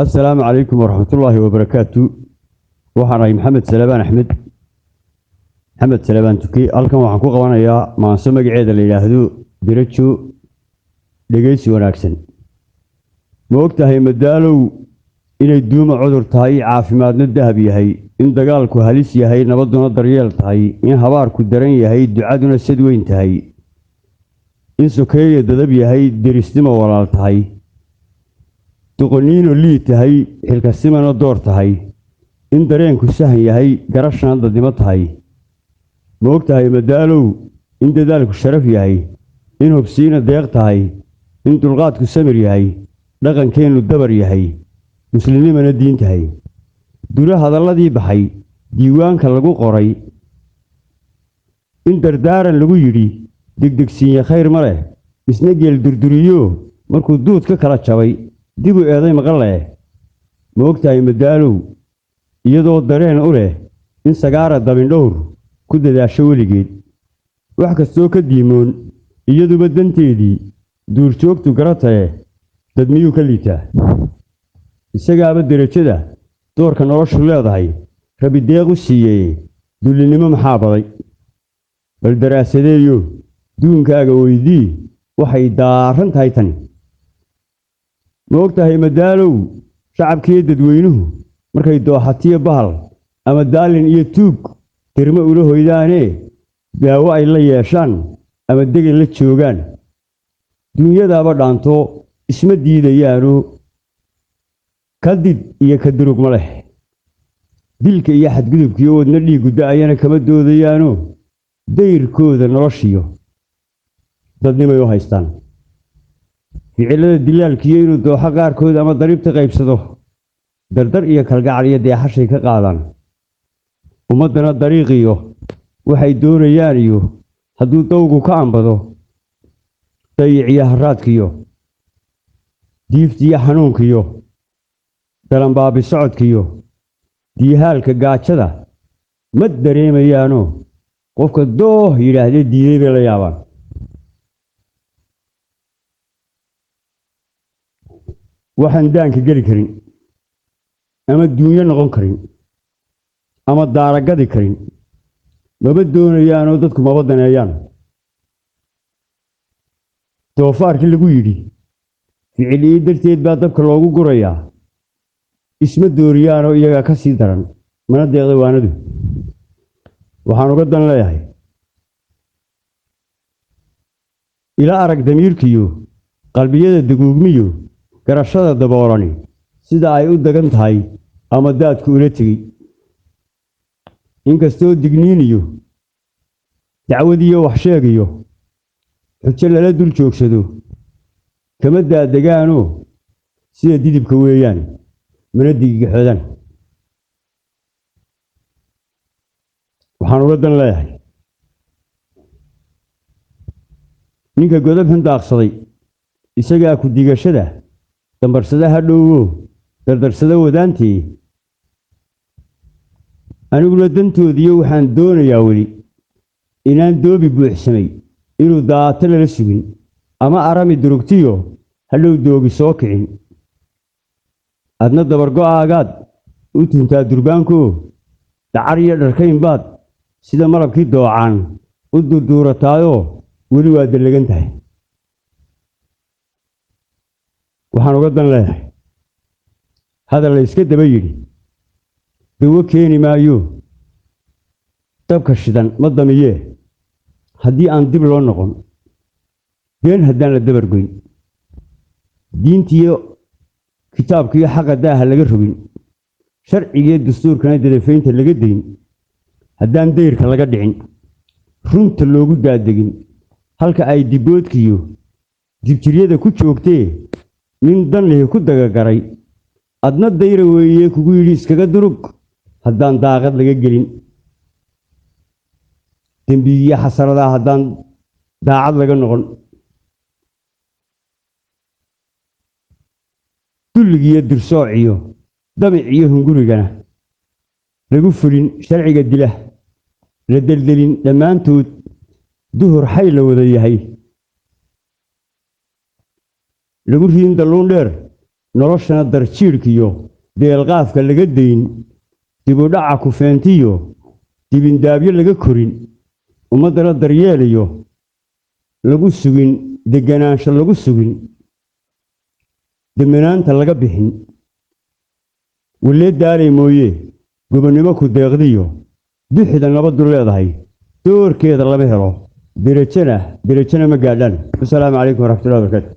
السلام عليكم ورحمة الله وبركاته. وحنا محمد سلبان أحمد محمد سلبان تكي ألكم وحنكو قوانا يا ما سمع عيد اللي يهدو درتشو لجيس وناكسن موقتها مدالو إن الدوم عذر تهاي عافماد الذهبي هي إن دجالكو هلسي هي نبضنا الدريال تهاي إن هواركو درني هي دعادنا السدوين تهاي إن سكية دذبي هي درستما ولا تهاي تقولين اللي تهاي الكسمة الدور تهاي إن درين كسهن هاي قرشنا عند دمت هاي موقتها مدالو إن ذلك الشرف هاي إنه بسينا ديقت هاي إن تلقات كسمر هاي لغن كينو الدبر هاي مسلمين من الدين تهاي دوله هذا الذي بحي ديوان كاللقو قري إن دردارا لقو يري دق سينيا خير مره اسنجل دردريو مركو دود ككرات شوي ديبو إيضاي مغلاه موقتها مدالو iyadoo dareen u leh in sagaara dabindhowr ku dadaasho weligeed wax kastoo ka diimoon iyaduba danteedii duurjoogtu garatae dad miyuu ka liitaa isagaaba derajada doorka noloshu leedahay rabi deeq u siiyey dullinimo maxaa baday bal daraasadeeyo duunkaaga weydii waxay daaran tahay tani ma ogtahay madaalow shacabkii dadweynuhu markay dooxatiyo bahal ama daalin iyo tuug tirmo ula hoydaane daawo ay la yeeshaan ama degay la joogaan dunyadaaba dhaanto isma diidayaano kadid iyo kadurug ma leh dilka iyo xadgudubkiyo wadna dhiigu da'ayana kama doodayaano dayrkooda noloshiyo dadnimay u haystaan ficilada dilaalkiyo inuu dooxo qaarkood ama dariibta qaybsado dardar iyo kalgacal iyo deexashay ka qaadaan ummadana dariiqiyo waxay doonayaan iyo hadduu dawgu ka ambado dayiciyo haraadkiyo diiftiyo xanuunkiyo dalanbaabi socodkiyo diihaalka gaajada ma dareemayaano qofka dooh yidhaahdee diiday bay la yaabaan waxaan daanka geli karin ama duunyo noqon karin ama daaragadi karin maba doonayaanoo dadku maba daneeyaan doofaarkii lagu yidhi ficilii darteed baa dabka loogu gurayaa isma dooriyaanoo iyagaa ka sii daran mana deeqda waanadu waxaan uga dan leeyahay ila arag damiirkiyo qalbiyada daguugmiyo garashada daboolani sida ay u dagan tahay ama daadku ula tegey inkastoo digniiniyo dacwadiyo wax sheegiyo xujo lala dul joogsado kama daadegaanoo sida didibka weeyaan mana digigaxoodaan waxaan uga dan leeyahay ninka godob xun daaqsaday isagaa ku digashada dambarsada ha dhowgo dardarsada wadaantii aniguna dantoodiyo waxaan doonayaa weli inaan doobi buuxsamay inuu daato lala sugin ama arami durugtiyo hadhow doogi soo kicin adna dabargo'aagaad u tuntaa durbaankoo dacar iyo dharkayn baad sida malabkii doocaan u durduurataayoo weli waa dallagan tahay waxaan uga dan leeyahay hadal la iska daba yidhi dawo keeni maayo dabka shidan ma damiyee haddii aan dib loo noqon been haddaan la dabargoyn diintiyo kitaabkiyo xaqa daaha laga rogin sharcigiyo dastuurkana dadafaynta laga dayn haddaan dayrka laga dhicin runta loogu daadegin halka ay dibboodkiyo dibjiryada ku joogtee nin dan lihi ku dagagaray adna dayra weeye kugu yidhi iskaga durug haddaan daaqad laga gelin dembigiyo xasaradaa haddaan daacad laga noqon dulligiyo dirsoociyo damiciyo hungurigana lagu fulin sharciga dila la deldelin dhammaantood duhur xay la wada yahay lagu riin dalluun dheer noloshana darjiirkiyo deelqaafka laga dayn dibudhaca kufeentiyo dibindaabyo laga korin ummaddana daryeelayo lagu sugin deganaansho lagu sugin deminaanta laga bixin waleed daalay mooye gobonnimo ku deeqdiyo bixida nabaddu leedahay doorkeeda lama helo derajana ma gaadhaan. Assalaamu calaykum waraxmatullaahi wabarakaatu.